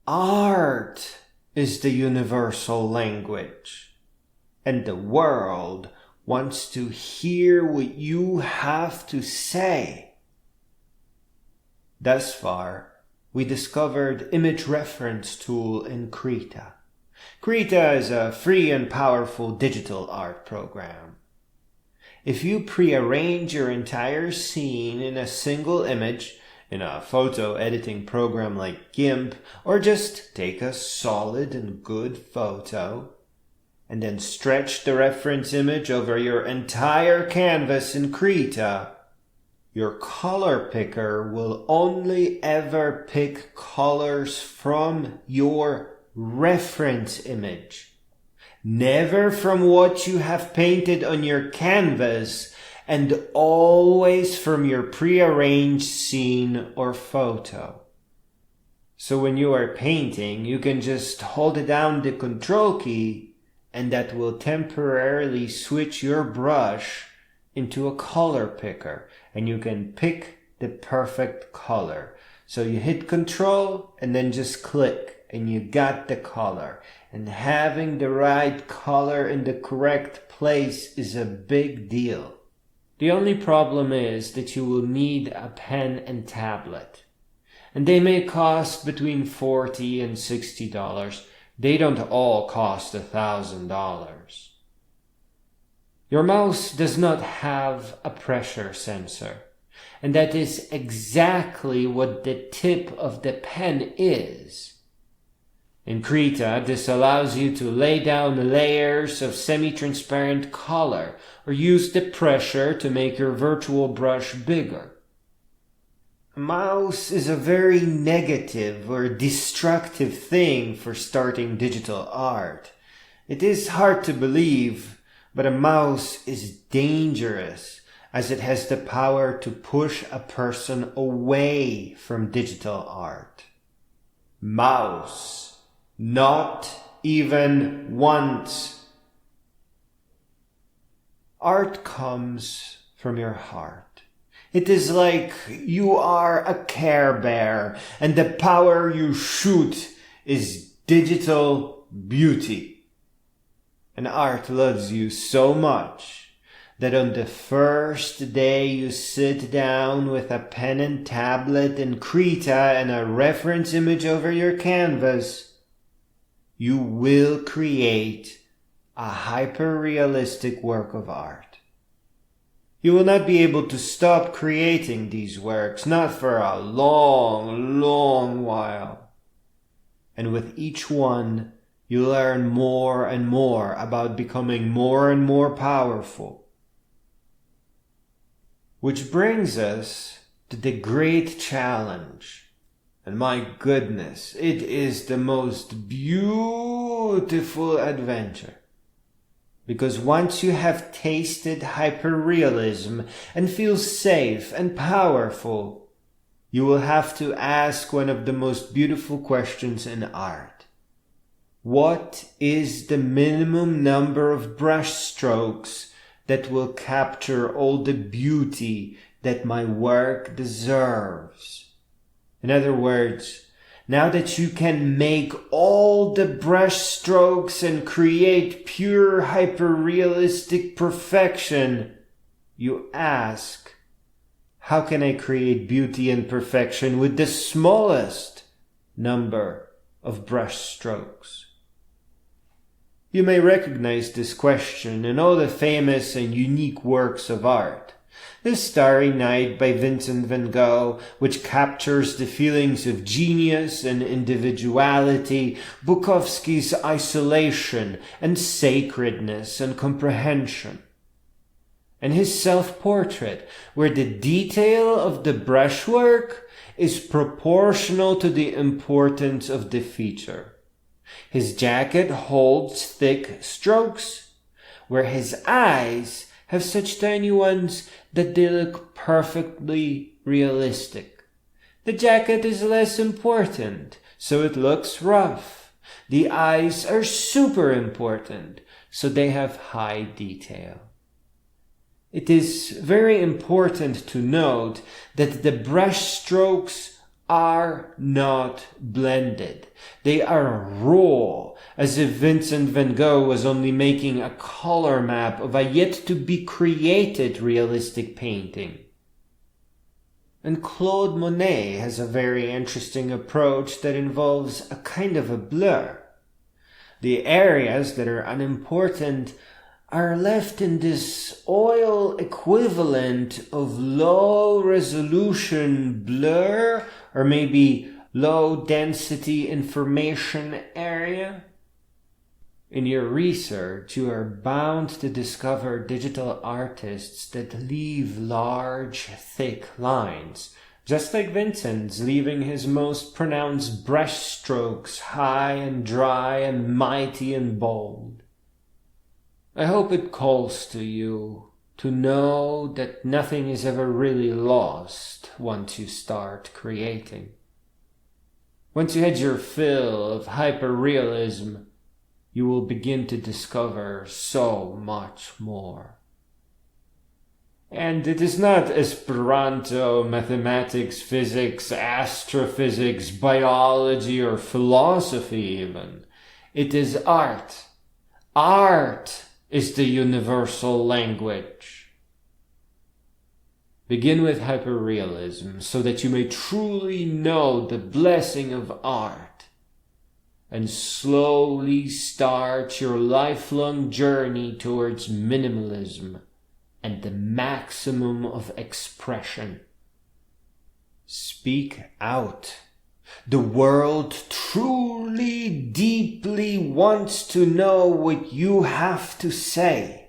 Art is the universal language, and the world wants to hear what you have to say. Thus far, we discovered image reference tool in Krita. Krita is a free and powerful digital art program. If you prearrange your entire scene in a single image, in a photo editing program like GIMP, or just take a solid and good photo, and then stretch the reference image over your entire canvas in Krita, your color picker will only ever pick colors from your reference image, never from what you have painted on your canvas, and always from your prearranged scene or photo. So when you are painting, you can just hold down the Control key, and that will temporarily switch your brush into a color picker, and you can pick the perfect color. So you hit Control and then just click, and you got the color. And having the right color in the correct place is a big deal. The only problem is that you will need a pen and tablet, and they may cost between $40 and $60. They don't all cost $1,000. Your mouse does not have a pressure sensor, and that is exactly what the tip of the pen is. In Krita, this allows you to lay down layers of semi-transparent color or use the pressure to make your virtual brush bigger. A mouse is a very negative or destructive thing for starting digital art. It is hard to believe, but a mouse is dangerous as it has the power to push a person away from digital art. Mouse. Not even once. Art comes from your heart. It is like you are a Care Bear, and the power you shoot is digital beauty. And art loves you so much that on the first day you sit down with a pen and tablet and Krita and a reference image over your canvas, you will create a hyper-realistic work of art. You will not be able to stop creating these works, not for a long, long while. And with each one, you learn more and more about becoming more and more powerful. Which brings us to the great challenge. And my goodness, it is the most beautiful adventure. Because once you have tasted hyperrealism and feel safe and powerful, you will have to ask one of the most beautiful questions in art. What is the minimum number of brush strokes that will capture all the beauty that my work deserves? In other words, now that you can make all the brush strokes and create pure hyper-realistic perfection, you ask, how can I create beauty and perfection with the smallest number of brush strokes? You may recognize this question in all the famous and unique works of art. The Starry Night by Vincent van Gogh, which captures the feelings of genius and individuality, Bukowski's isolation and sacredness and comprehension. And his self-portrait, where the detail of the brushwork is proportional to the importance of the feature. His jacket holds thick strokes, where his eyes have such tiny ones that they look perfectly realistic. The jacket is less important, so it looks rough. The eyes are super important, so they have high detail. It is very important to note that the brush strokes are not blended. They are raw, as if Vincent van Gogh was only making a color map of a yet-to-be-created realistic painting. And Claude Monet has a very interesting approach that involves a kind of a blur. The areas that are unimportant are left in this oil equivalent of low resolution blur, or maybe low density information area. In your research, you are bound to discover digital artists that leave large, thick lines, just like Vincent's leaving his most pronounced brush strokes high and dry and mighty and bold. I hope it calls to you to know that nothing is ever really lost once you start creating. Once you had your fill of hyperrealism, you will begin to discover so much more. And it is not Esperanto, mathematics, physics, astrophysics, biology, or philosophy even. It is art. Art is the universal language. Begin with hyperrealism so that you may truly know the blessing of art, and slowly start your lifelong journey towards minimalism and the maximum of expression. Speak out. The world truly, deeply wants to know what you have to say.